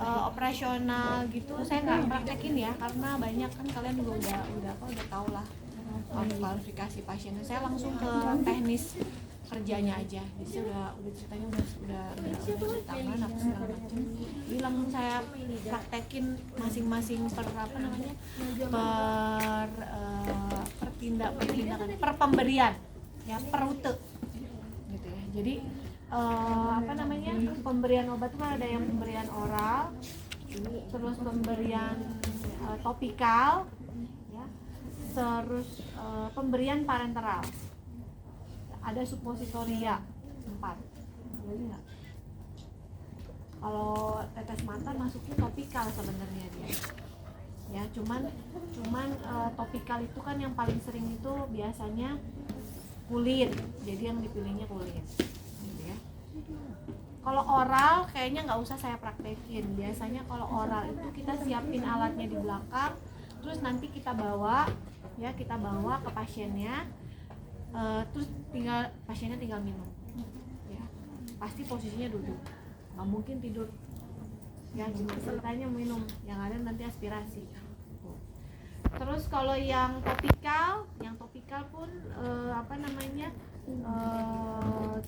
operasional gitu saya nggak praktekin ya, karena banyak kan kalian juga udah tahu lah kualifikasi pasiennya. Saya langsung ke teknis kerjanya aja, jadi udah ceritanya udah tangan apa segala macam. Jadi langsung saya praktekin masing-masing per tindakan per pemberian ya, per rute gitu ya. Jadi pemberian obat itu ada yang pemberian oral, terus pemberian topikal ya, terus pemberian parenteral, ada suppositoria 4. Jadi enggak, kalau tetes mata masuknya topikal sebenarnya dia ya, cuman topikal itu kan yang paling sering itu biasanya kulit, jadi yang dipilihnya kulit gitu ya. Kalau oral kayaknya nggak usah saya praktekin. Biasanya kalau oral itu kita siapin alatnya di belakang, terus nanti kita bawa ke pasiennya, terus pasiennya tinggal minum ya. Pasti posisinya duduk, nggak mungkin tidur ya, ceritanya minum, yang ada nanti aspirasi. Terus kalau yang topikal pun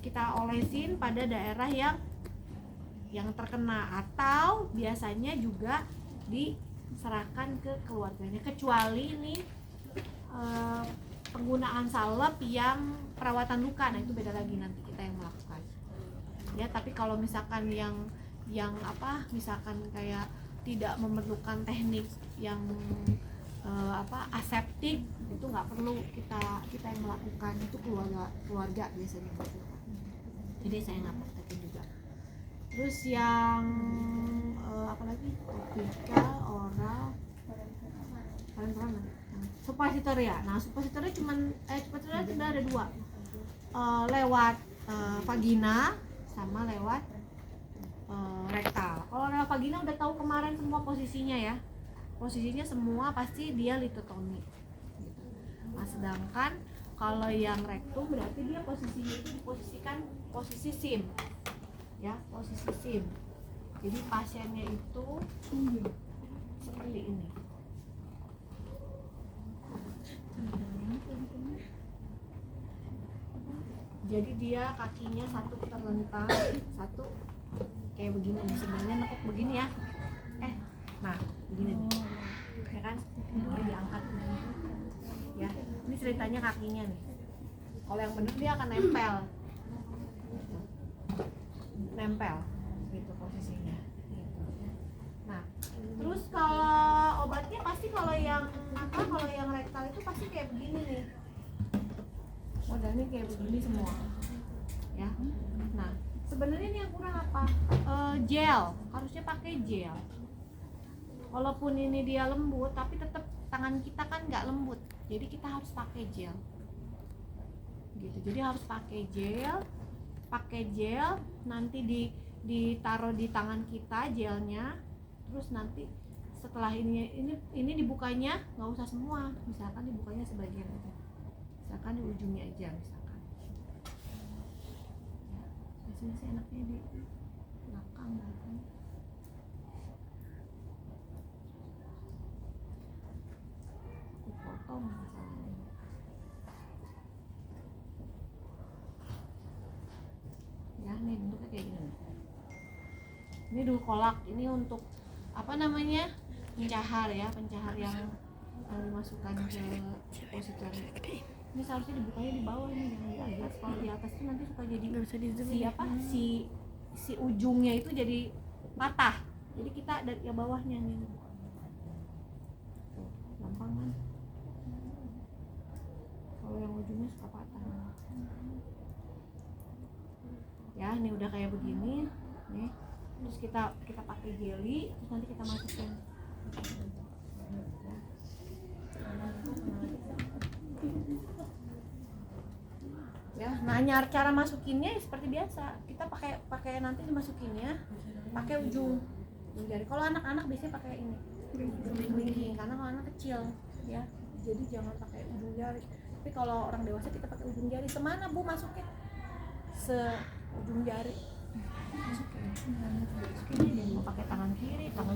kita olesin pada daerah yang terkena, atau biasanya juga diserahkan ke keluarganya, kecuali ini penggunaan salep yang perawatan luka, nah itu beda lagi, nanti kita yang melakukan ya. Tapi kalau misalkan yang misalkan kayak tidak memerlukan teknik yang aseptik, itu nggak perlu kita yang melakukan, itu keluarga biasanya melakukan. Jadi saya nggak praktekin juga. Terus yang apalagi topikal, oral, parenteral, suppositoria. Nah suppositoria suppositoria sudah ada 2, lewat vagina sama lewat rektal. Kalau lewat vagina udah tahu kemarin semua posisinya ya. Posisinya semua pasti dia litotomi gitu. Nah, sedangkan kalau yang rektum berarti dia posisinya itu diposisikan posisi SIM ya, posisi SIM. Jadi pasiennya itu seperti ini. Jadi dia kakinya satu terlentang, satu kayak begini nih, sebenarnya nekuk begini ya. Nah, begini nih. Ya kan? Ini diangkat ya. Ini ceritanya kakinya nih. Kalau yang benar dia akan nempel gitu posisinya gitu. Nah, terus kalau obatnya pasti kalau yang rektal itu pasti kayak begini nih. Modelnya kayak begini semua ya. Nah, sebenarnya ini yang kurang apa? Gel, harusnya pakai gel. Walaupun ini dia lembut, tapi tetap tangan kita kan nggak lembut, jadi kita harus pakai gel gitu. Jadi harus pakai gel, nanti ditaruh di tangan kita gelnya, terus nanti setelah ini dibukanya nggak usah semua, misalkan dibukanya sebagian aja, misalkan di ujungnya aja, misalkan ya, biasanya sih enaknya di belakang dipotong ya. Nih bentuknya kayak gini. Ini dulu kolak, ini untuk pencahar ya, pencahar yang dimasukkan ke positer. Ini seharusnya dibukanya di bawah, ini jangan di atas. Kalau di atas itu nanti suka jadi si ujungnya itu jadi patah. Jadi kita dari yang bawahnya nih. Tuh, gampang kan? Kalau yang ujungnya suka patah. Ya, ini udah kayak begini nih. Terus kita pakai jelly, terus nanti kita masukin ya. Nah, cara masukinnya seperti biasa, kita pakai nanti dimasukinnya pakai ujung jari. Kalau anak-anak biasanya pakai ini kelingking, karena kalau anak kecil ya, jadi jangan pakai ujung jari. Tapi kalau orang dewasa kita pakai ujung jari. Semana Bu masuknya? Ujung jari masukin aja. pakai tangan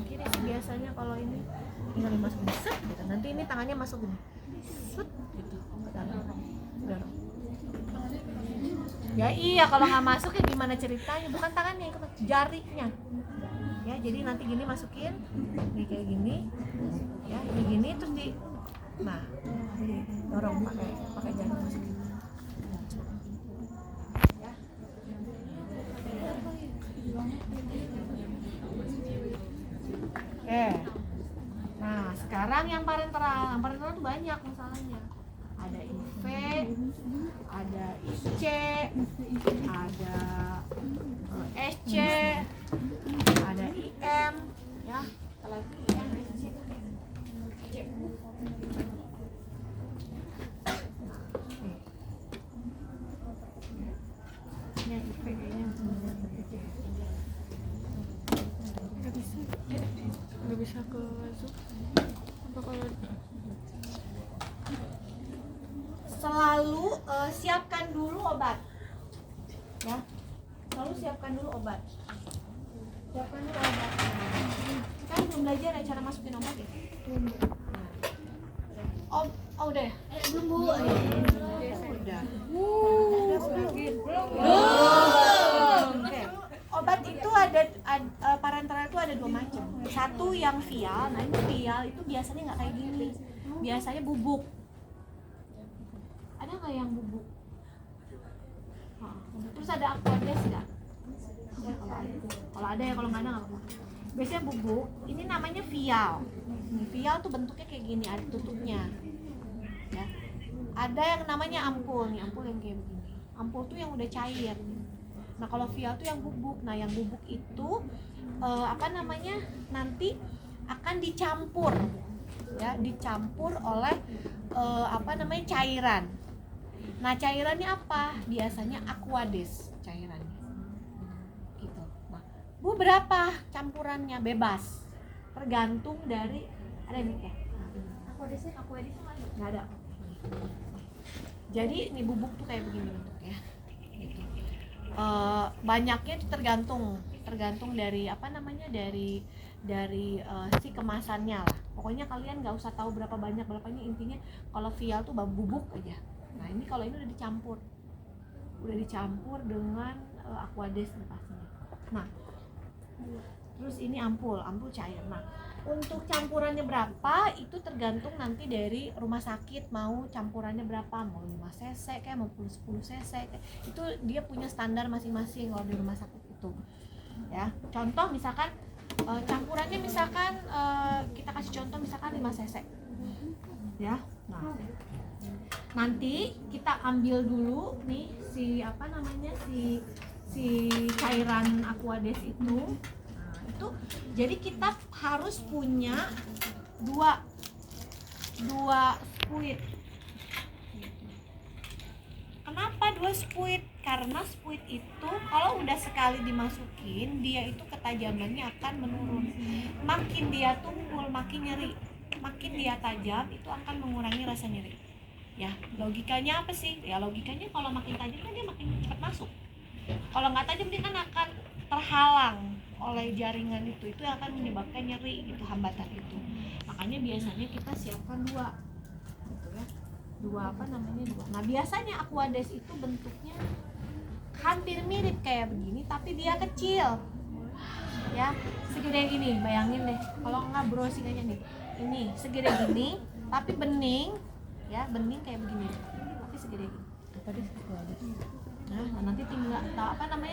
kiri sih biasanya kalau ini tinggal dimasukin set gitu. Nanti ini tangannya masuk gini set gitu ke dalam. Ya iya, kalau nggak masuk ya gimana ceritanya, bukan tangannya itu jarinya ya. Jadi nanti gini masukin nih kayak gini ya, ini gini terus nah jadi dorong pakai jari masukin ya. Oke, nah sekarang yang parenteral tuh banyak masalahnya. Ada IV, ada IC, ada SC, ada IM, ya, lagi IM, SC. Ini IV kayaknya nggak bisa ke Zoom. Apa kalau selalu siapkan dulu obat ya, selalu siapkan dulu obat. Kan belum belajar ya cara masukin obat ya? Oh udah ya? Belum Bu. Udah. Oke. Obat itu ada parenteral itu ada 2 macam. Satu yang vial, nah ini vial itu biasanya nggak kayak gini, biasanya bubuk. Ada nggak yang bubuk? Terus ada aquades nggak? Kalau ada ya, kalau nggak ada nggak apa-apa. Biasanya bubuk, ini namanya vial. Vial tuh bentuknya kayak gini, ada tutupnya. Ya. Ada yang namanya ampul nih, ampul yang kayak begini. Ampul tuh yang udah cair. Nah kalau vial tuh yang bubuk. Nah yang bubuk itu nanti akan dicampur, ya, dicampur oleh cairan. Nah cairannya apa? Biasanya aquades cairannya. Gitu. Nah, Bu berapa campurannya? Bebas. Tergantung dari ada nih ya. Aquadesnya nggak ada. Jadi ini bubuk tuh kayak begini bentuknya. Gitu. Banyaknya itu tergantung dari dari si kemasannya lah. Pokoknya kalian nggak usah tahu berapa banyaknya, intinya kalau vial tuh bubuk aja. Nah ini kalau ini udah dicampur dengan aquades pastinya. Nah terus ini ampul cair. Nah untuk campurannya berapa itu tergantung nanti dari rumah sakit mau campurannya berapa, mau 5 cc kayak mau 10 cc kayak. Itu dia punya standar masing-masing kalau di rumah sakit itu ya. Contoh misalkan campurannya misalkan kita kasih contoh misalkan 5 cc ya. Nah nanti kita ambil dulu nih si cairan aquades itu. Itu jadi kita harus punya dua spuit. Kenapa 2 spuit? Karena spuit itu kalau udah sekali dimasukin dia itu ketajamannya akan menurun. Makin dia tumpul makin nyeri, makin dia tajam itu akan mengurangi rasa nyeri. Ya logikanya apa sih? Ya logikanya kalau makin tajam kan dia makin cepat masuk. Kalau nggak tajam dia kan akan terhalang oleh jaringan itu yang akan menyebabkan nyeri gitu, hambatan itu. Makanya biasanya kita siapkan 2 gitu ya. 2. Nah biasanya aquades itu bentuknya hampir mirip kayak begini tapi dia kecil ya, segede gini. Bayangin deh kalau nggak browsing aja nih, ini segede gini tapi bening ya, bening kayak begini tapi segede gini. Nah nanti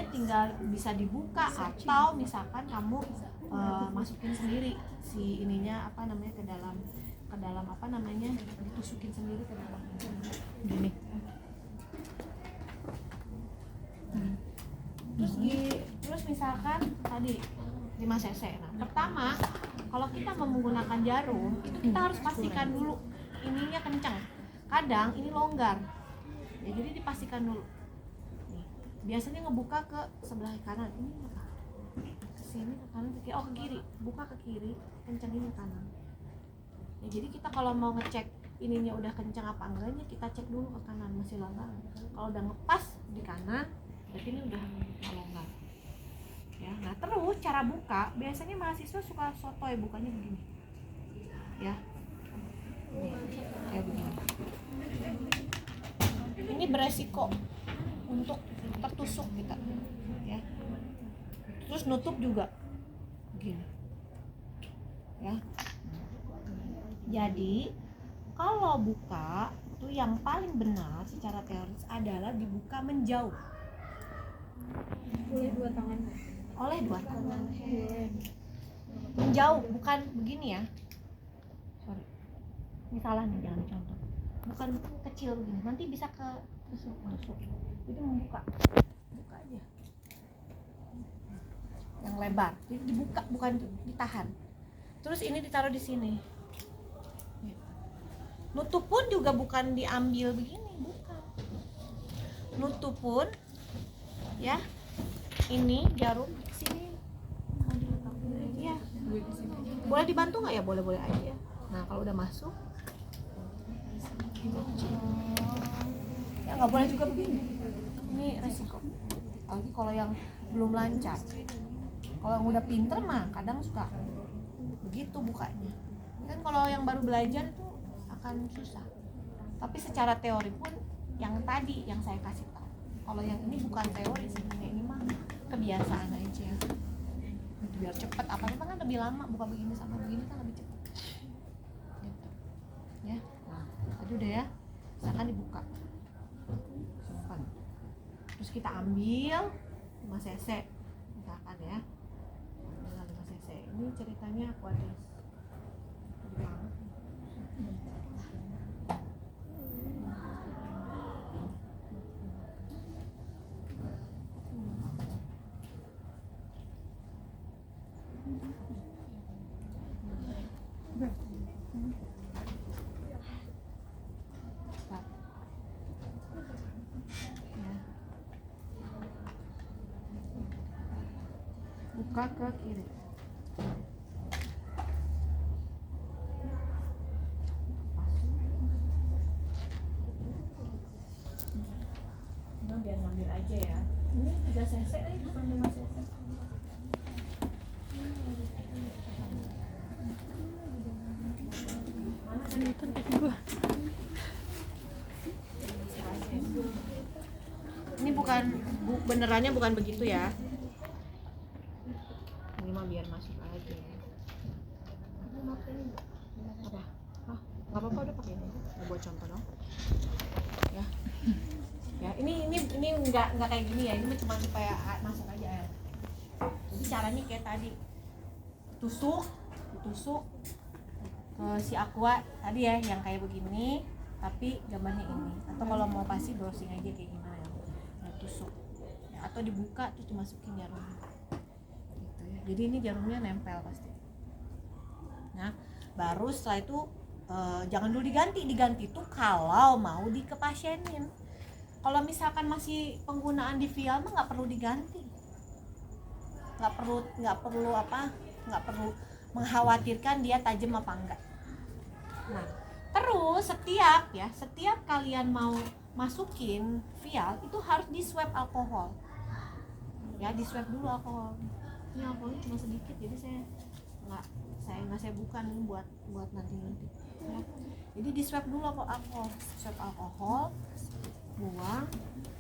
tinggal bisa dibuka atau misalkan kamu masukin sendiri si ininya ke dalam ditusukin sendiri ke dalam gini. Terus misalkan tadi 5 cc. Nah pertama kalau kita mau menggunakan jarum itu kita harus pastikan dulu ininya kencang. Kadang ini longgar ya, jadi dipastikan dulu. Biasanya ngebuka ke sebelah kanan, ini ke sini ke kanan ke kiri, ke kiri, buka ke kiri, kencangin ke kanan. Ya, jadi kita kalau mau ngecek ininya udah kencang apa enggaknya kita cek dulu ke kanan masih longgar. Kalau udah ngepas di kanan, berarti ini udah longgar. ya. Nah terus cara buka biasanya mahasiswa suka sotoy, bukanya begini ya, nih, kayak begini. Ini beresiko untuk tertusuk kita ya. Terus nutup juga begini ya. Jadi kalau buka itu yang paling benar secara teoris adalah dibuka menjauh Oleh dua tangan. Menjauh, bukan begini ya. Sorry, ini salah nih, jangan contoh. Bukan kecil begini, nanti bisa ke tusuk masuk. Itu buka aja. Yang lebar, jadi dibuka bukan ditahan. Terus ini ditaruh di sini. Nutup pun juga bukan diambil begini, bukan. Nutup pun ya, ini jarum di sini. Ya. Boleh dibantu nggak ya? Boleh aja. Nah kalau udah masuk, ya nggak boleh juga begini. Ini resiko. Apalagi kalau yang belum lancar. Kalau yang udah pinter mah kadang suka begitu bukanya. Kan kalau yang baru belajar itu akan susah. Tapi secara teori pun yang tadi yang saya kasih tahu. Kalau yang ini bukan teori sebenarnya, ini mah kebiasaan aja. Biar cepet, apalagi kan lebih lama, buka begini sama begini kan lebih cepet. Gitu. Ya. Nah, tadi udah ya. Misalkan dibuka. Simpan. Terus kita ambil 5 cc. Misalkan ya. Ambil 5 cc. Ini ceritanya Aquades. Buka ke kiri. Nah, biar ngambil aja ya. Ini 3 cc bukan 5 cc. Mana tadi itu gua? Ini bukan benerannya bukan begitu ya. Ini mah biar masuk aja. Apa? Nggak apa-apa, udah pakai ini. Mau buat contoh dong. Ya. Ya, ini nggak kayak gini ya. Ini cuma supaya masuk aja air. Jadi caranya kayak tadi. Tusuk ke si aqua tadi ya, yang kayak begini, tapi gambarnya ini. Atau kalau mau pasti browsing aja kayak gini ya. Tusuk. Ya, atau dibuka terus dimasukin jarumnya. Jadi ini jarumnya nempel pasti. Nah, baru setelah itu jangan dulu diganti tuh kalau mau dikepasienin. Kalau misalkan masih penggunaan di vial mah nggak perlu diganti, nggak perlu mengkhawatirkan dia tajam apa enggak. Nah, terus setiap kalian mau masukin vial itu harus di swab alkohol. Ya, di swab dulu alkohol. Ini alkoholnya cuma sedikit, jadi saya bukan buat nanti ya. Jadi di swab dulu swab alkohol, buang,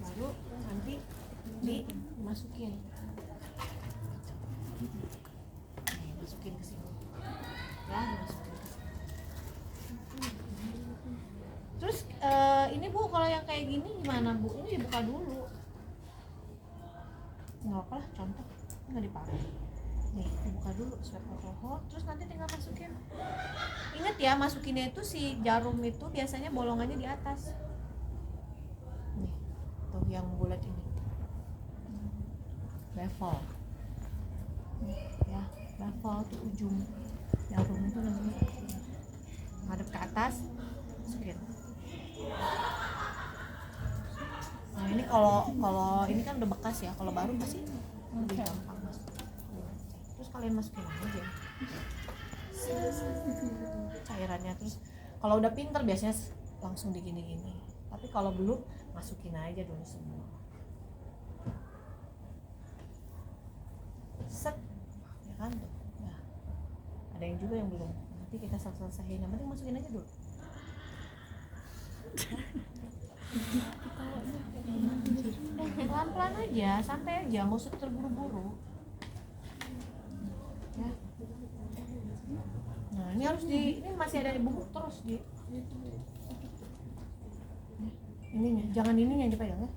baru nanti dimasukin. Masukin ke sini ya, dimasukin ke sini. Terus ini Bu, kalau yang kayak gini gimana Bu? Ini dibuka dulu, nggak apa lah, contoh nggak dipakai. Nih, dibuka dulu swab alkohol, terus nanti tinggal masukin. Ingat ya, masukinnya itu si jarum itu biasanya bolongannya di atas. Nih, tuh yang bulat ini. Level. Ya, level tuh ujung jarum itu namanya. Ngadep ke atas, masukin. Nah, ini kalau ini kan udah bekas ya, kalau baru pasti lebih gampang masuk. Terus kalian masukin aja cairannya. Terus kalau udah pinter biasanya langsung digini-gini, tapi kalau belum masukin aja dulu semua. yang juga yang belum. Nanti kita selesaiin, yang penting masukin aja dulu. Pelan-pelan aja, santai aja, nggak usah terburu-buru ya. Nah ini harus ini masih ada di bubuk terus di ininya, jangan ininya yang dipegang ya.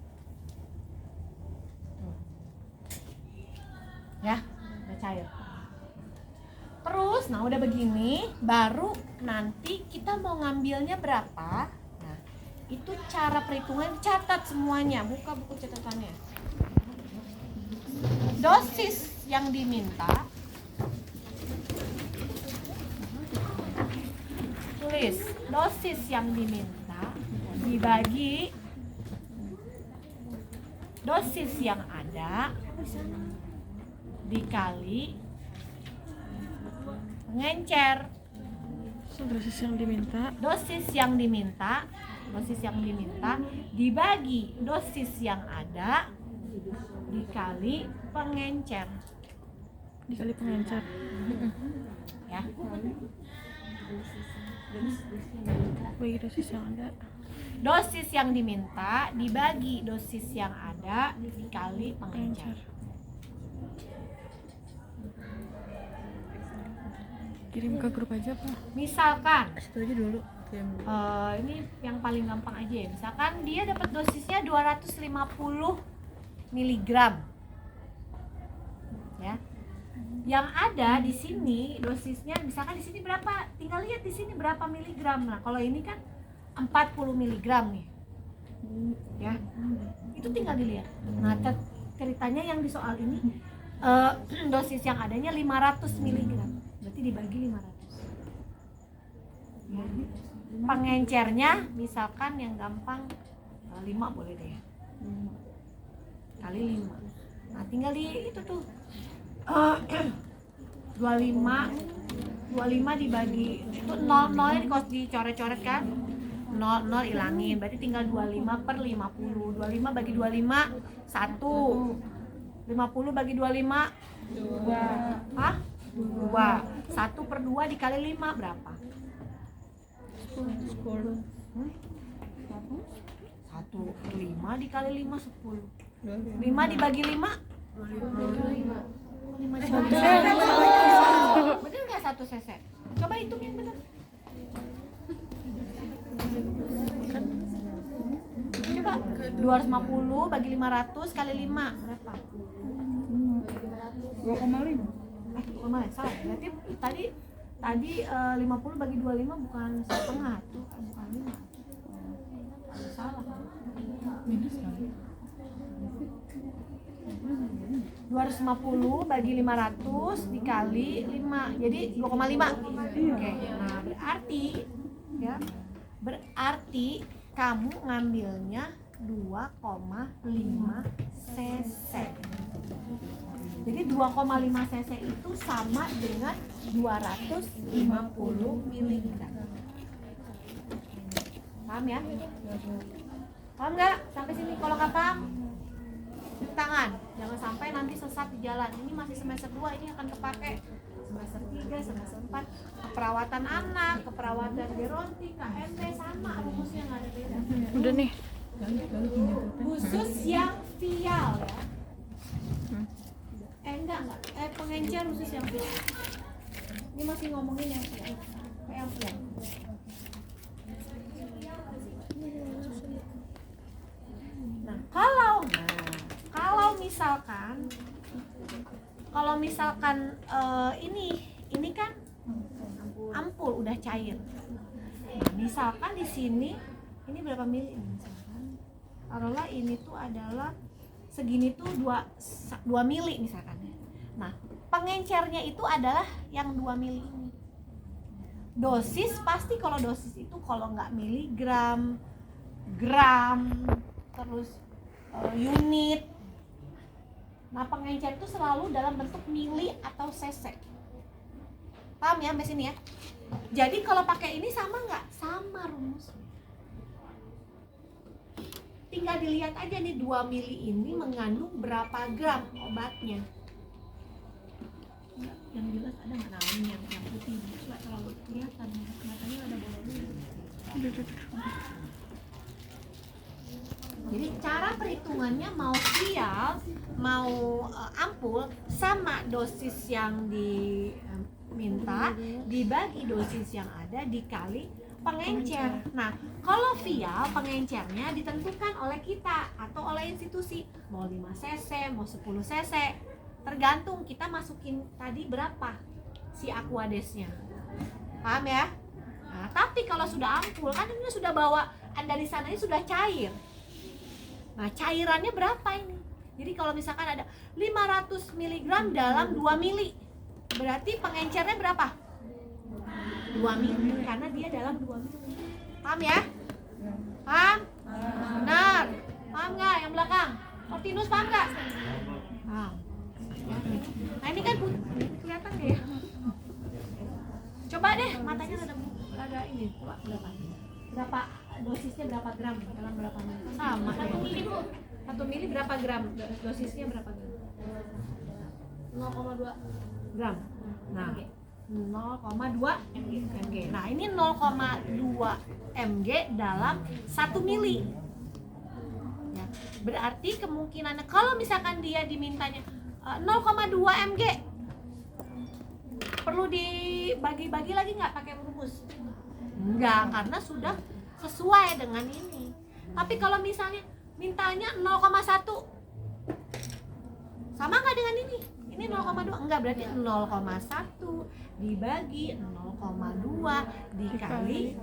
Ya, udah cair. Terus, nah udah begini, baru nanti kita mau ngambilnya berapa. Nah, itu cara perhitungan, catat semuanya, buka buku catatannya. Dosis yang diminta, tulis dosis yang diminta dibagi dosis yang ada dikali pengencer. Dosis yang diminta dibagi dosis yang ada dikali pengencer ya. bagi dosis yang ada, Dosis yang diminta dibagi dosis yang ada dikali pengencer. kirim ke grup aja Pak. Misalkan Situ aja dulu. ini yang paling gampang aja ya. Misalkan dia dapat dosisnya 250 mg ya. Yang ada di sini dosisnya, misalkan di sini berapa? Tinggal lihat di sini berapa miligram. Nah, kalau ini kan 40 mg nih. Ya. Itu tinggal dilihat. Nah, ceritanya yang di soal ini dosis yang adanya 500 mg. Berarti dibagi 500. Ya. Pengencernya misalkan yang gampang 5 boleh deh. Kali 5. Nah, tinggal di itu tuh 25 dibagi itu 0 nya dicoret-coret kan, 0 ilangin, berarti tinggal 25 per 50. 25 bagi 25 1, 50 bagi 25 2. Hah? 2. 1 per 2 dikali 5 berapa? 10. 1 per 5 dikali 5 10. 5 dibagi 5 5 dibagi 1. Bener nggak 1 cc? Coba hitung yang benar. Coba 250 bagi 500 kali 5 berapa? 2,5. 2,5. Salah. Berarti tadi 50 bagi 25 bukan setengah tuh, bukan 5. Salah. Minus kali. 250 bagi 500 dikali 5, jadi 2,5. Oke, nah berarti kamu ngambilnya 2,5 cc. Jadi 2,5 cc itu sama dengan 250 mg. Paham ya? Paham nggak? Sampai sini. Kalau nggak paham, tangan, jangan sampai nanti sesat di jalan. Ini masih semester 2, ini akan kepake semester 3, semester 4, keperawatan anak, keperawatan geronti, KMT, sama rumusnya nggak ada beda. Udah nih. Khusus yang vial ya. Enggak, pengencer khusus yang vial. Ini masih ngomongin yang vial. Yang vial. Nah, kalau misalkan ini kan ampul udah cair. Nah, misalkan di sini ini berapa mili? Misalkan taruhlah ini tuh adalah segini tuh 2 mili misalkan. Nah, pengencernya itu adalah yang 2 mili ini. Dosis pasti kalau dosis itu kalau nggak miligram, gram, terus unit. Nah, pengencer itu selalu dalam bentuk mili atau cc. Paham ya sampai sini ya? Jadi kalau pakai ini sama nggak? Sama rumusnya. Tinggal dilihat aja nih 2 mili ini mengandung berapa gram obatnya. yang jelas ada nggak? Nah ini yang putih nggak terlalu kelihatan, matanya ada bolongnya. Jadi cara perhitungannya mau vial, mau ampul sama dosis yang diminta dibagi dosis yang ada dikali pengencer. Nah, kalau vial pengencernya ditentukan oleh kita atau oleh institusi, mau 5 cc, mau 10 cc, tergantung kita masukin tadi berapa si aquadesnya. Paham ya? Nah, tapi kalau sudah ampul kan ini sudah bawa dari sana ini sudah cair. Nah, cairannya berapa ini? Jadi kalau misalkan ada 500 mg dalam 2 mili, berarti pengencernya berapa? 2 mili, karena dia dalam 2 mili. Paham ya? Paham? Benar. Paham nggak yang belakang? Ortinus paham nggak? Paham. Nah ini kan kelihatan deh ya. Coba deh matanya rada ini, coba berapa dosisnya, berapa gram dalam berapa mili? Sama 1 mili Bu. 1 mili berapa gram? Dosisnya berapa gram? 0,2 gram. Nah, 0,2 mg. Nah, ini 0,2 mg dalam 1 mili. Ya, berarti kemungkinannya kalau misalkan dia dimintanya 0,2 mg, perlu dibagi-bagi lagi nggak pakai rumus? Enggak, karena sudah sesuai dengan ini. Tapi kalau misalnya mintanya 0,1, sama nggak dengan ini? Ini 0,2, enggak, berarti 0,1 dibagi 0,2 dikali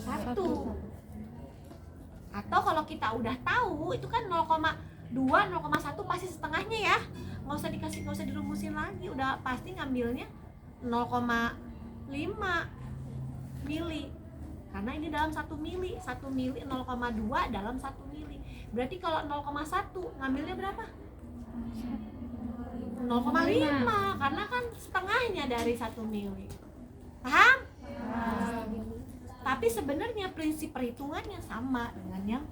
1. Atau kalau kita udah tahu itu kan 0,2, 0,1 pasti setengahnya ya. Nggak usah dirumusin lagi, udah pasti ngambilnya 0,5 mili. Karena ini dalam 1 mili, 1 mili 0,2 dalam 1 mili. Berarti kalau 0,1 ngambilnya berapa? 0,5, karena kan setengahnya dari 1 mili. Paham? Tapi sebenarnya prinsip perhitungannya sama dengan yang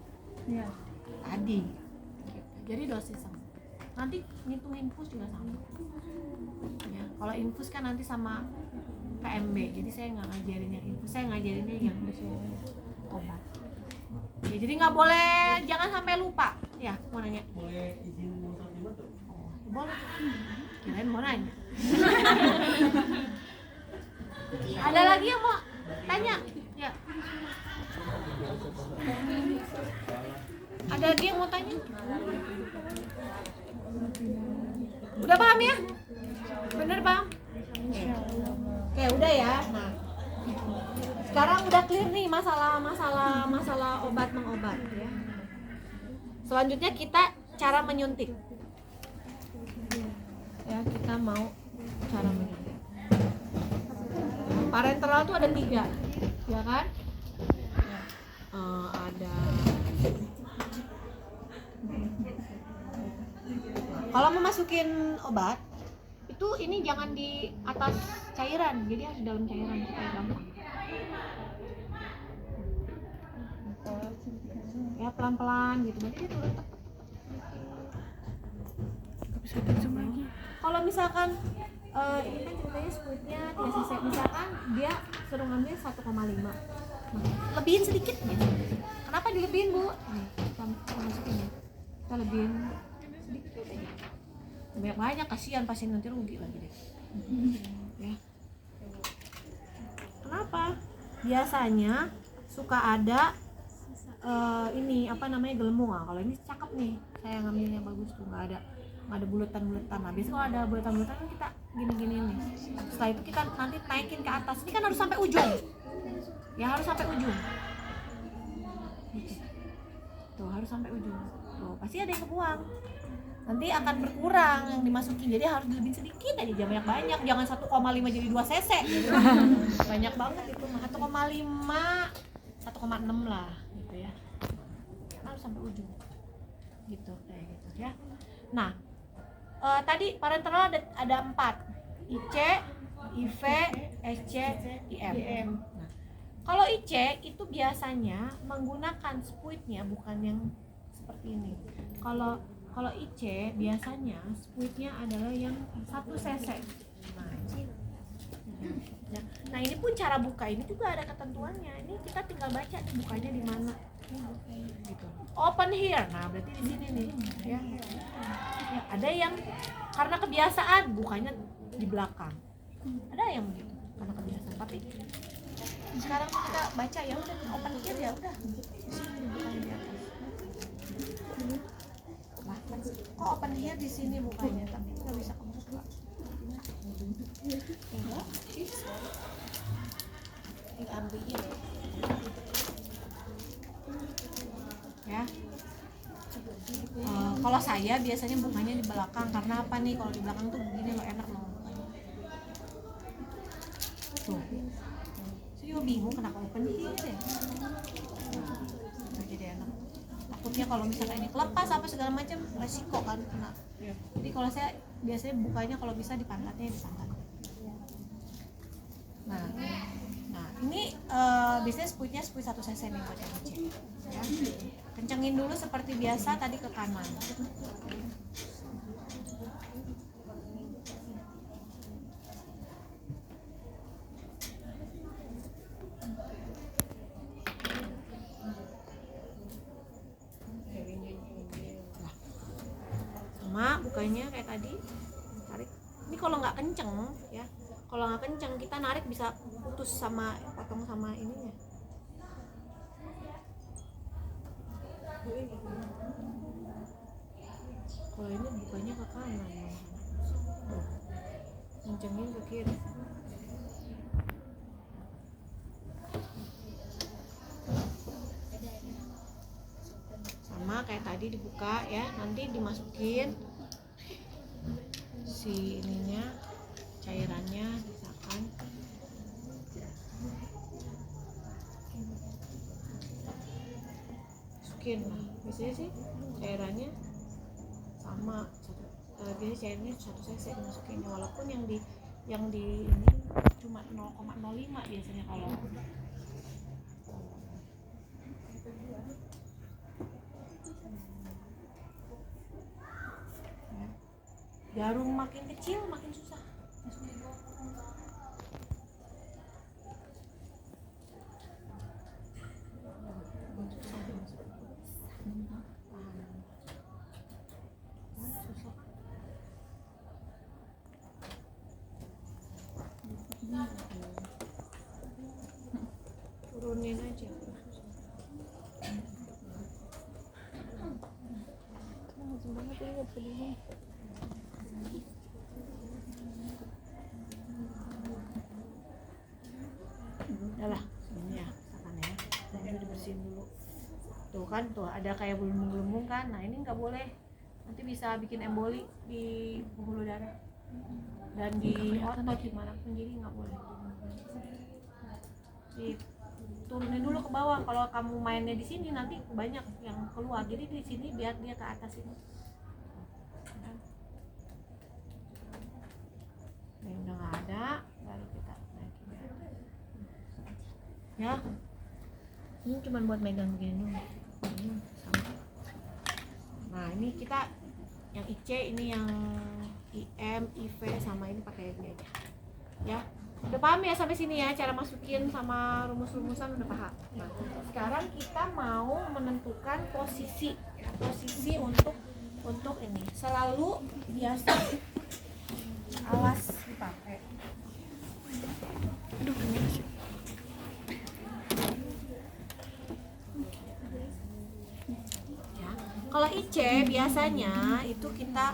tadi. Jadi dosis sama. Nanti ngitung infus juga sama. Ya, kalau infus kan nanti sama KMB. Jadi saya nggak ngajarin yang infus, saya ngajarinnya yang obat. Ya, jadi nggak boleh, jangan sampai lupa. Ya, mau nanya? Boleh izin mau tuh? Oh, boleh. Kirain mau nanya. Ada lagi yang mau tanya? Ya. Ada lagi yang mau tanya? Udah paham ya? Bener paham? Oke, udah ya. Nah, sekarang udah clear nih masalah obat mengobat ya. Selanjutnya kita cara menyuntik. Ya, kita mau cara menyuntik. Parenteral tuh ada 3, ya kan? Ada. Kalau mau masukin obat, itu ini jangan di atas cairan, jadi harus dalam cairan supaya gampang. Ya pelan-pelan gitu, berarti dia turun. Gak bisa tajam lagi. Kalau misalkan ini kan ceritanya squidnya 3 cc, misalkan dia suruh ngambil 1,5, lebihin sedikit ya. Kenapa dilebihin Bu? Nih, kita masukin ya. Kita lebihin sedikit aja. Banyak kasihan pasien nanti rugi lagi deh. Ya. Kenapa? Biasanya suka ada ini apa namanya gelembung. Kalau ini cakep nih, saya ngambilnya bagus tuh, nggak ada bulatan-bulatan. Nah, biasanya kalau ada bulatan-bulatan kan kita gini-gini nih. Setelah itu kita nanti naikin ke atas. Ini kan harus sampai ujung. Ya harus sampai ujung. Gitu. Tuh harus sampai ujung. Tuh pasti ada yang kebuang. Nanti akan berkurang yang dimasukin. Jadi harus lebih sedikit aja, jangan banyak. Jangan 1,5 jadi 2 cc. Banyak banget itu. 1,5, 1,6 lah gitu ya. Harus sampai ujung. Gitu kayak gitu ya. Nah, tadi parenteral ada 4, IC, IV, SC, IM. Nah, kalau IC itu biasanya menggunakan spuitnya bukan yang seperti ini. Kalau IC biasanya spuitnya adalah yang 1 cc. Nah, cara buka ini juga ada ketentuannya. Ini kita tinggal baca nih bukanya di mana. Gitu. Open here. Nah, berarti di sini nih, ya. Ya, ada yang karena kebiasaan bukanya di belakang. Ada yang begitu karena kebiasaan. Tapi sekarang kita baca ya udah open here ya udah. Di sini bukanya di atas. Lah, kok open here di sini bukanya, tapi nggak bisa kebuka. Diambil ya. Kalau saya biasanya bukanya di belakang karena apa nih, kalau di belakang tuh begini loh, enak loh bukanya. Tuh, saya juga bingung kenapa open here ya. Nah, jadi enak. Takutnya kalau misalnya ini kelepas apa segala macam resiko kan kena. Jadi kalau saya biasanya bukanya kalau bisa di pantatnya di pantat. Nah ini biasanya spuitnya spuit 1 cc nih buat yang kecil ya. Kencengin dulu seperti biasa tadi ke kanan. Sama bukanya kayak tadi, tarik. Ini kalau nggak kenceng ya, kalau nggak kenceng kita narik bisa putus sama potong sama ininya. Kalau ini bukanya ke kanan, kencengin ke kiri. Sama kayak tadi dibuka ya, nanti dimasukin si ininya, cairannya misalkan. Masukin, nah biasanya sih cairannya sama biasanya cairannya 1 cc dimasukin, walaupun yang di ini cuma 0,05 biasanya kalau jarum makin kecil makin susah. Turunin aja. Udah ini ya, misalkan ya. Nah, ini dibersihin dulu. Tuh kan, tuh ada kayak gelembung-gelembung kan. Nah, ini nggak boleh. Nanti bisa bikin emboli di pembuluh darah dan di otot dimanapun, jadi nggak boleh. Turunin dulu ke bawah. Kalau kamu mainnya di sini nanti banyak yang keluar. Jadi di sini biar dia ke atas ini. Ini udah nggak ada, baru kita naikin ya. Ini cuma buat megang begini dulu. Ini sama. Nah ini kita yang IC, ini yang IM, IV sama ini pakai ini aja. Ya. Udah paham ya sampai sini ya, cara masukin sama rumus-rumusan udah paham. Nah, sekarang kita mau menentukan posisi ya, posisi untuk ini. Selalu biasa alas dipakai. Aduh, gimana sih? Ya. Kalau IC biasanya itu kita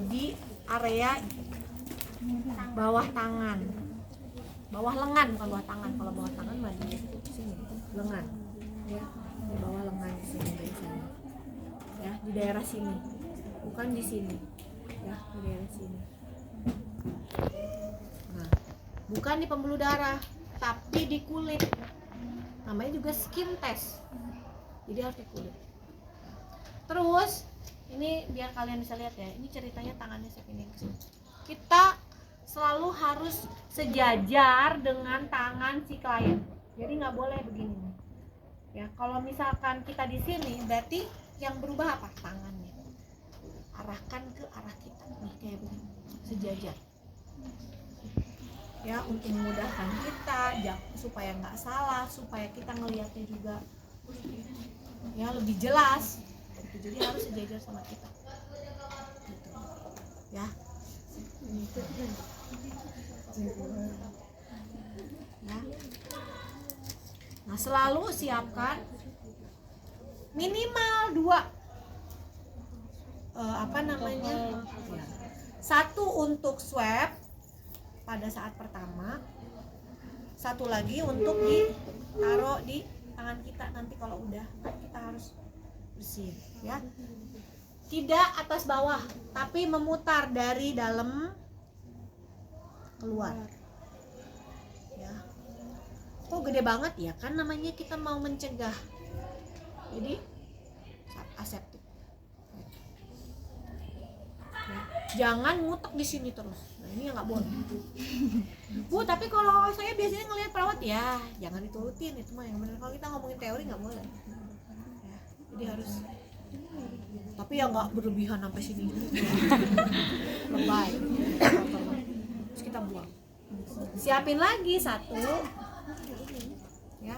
di area bawah tangan, bawah lengan, bukan bawah tangan. Kalau bawah tangan mah di sini, lengan, ya, di bawah lengan di sini biasanya, ya, di daerah sini, bukan di sini, ya, di daerah sini. Nah, bukan di pembuluh darah, tapi di kulit. Namanya juga skin test, jadi harus di kulit. Terus, ini biar kalian bisa lihat ya, ini ceritanya tangannya segini. Kita selalu harus sejajar dengan tangan si klien. Jadi nggak boleh begini. Ya, kalau misalkan kita di sini, berarti yang berubah apa? Tangannya. Arahkan ke arah kita nih kayak begini, sejajar. ya, untuk memudahkan kita supaya nggak salah, supaya kita ngelihatnya juga ya lebih jelas gitu. Jadi harus sejajar sama kita gitu. Ya ya. Nah, selalu siapkan minimal 2 satu untuk swab pada saat pertama, satu lagi untuk ditaruh di tangan kita nanti kalau udah kan kita harus bersihin ya. Tidak atas bawah tapi memutar dari dalam keluar ya. Kok gede banget ya, kan namanya kita mau mencegah, jadi aseptik ya. Jangan ngutek di sini terus, nah ini yang nggak boleh. Bu, tapi kalau saya biasanya ngelihat perawat, ya jangan diturutin itu mah yang benar. Kalau kita ngomongin teori nggak boleh ya. Jadi harus, tapi ya nggak berlebihan sampai sini lebay terus kita buang. Siapin lagi 1 ya.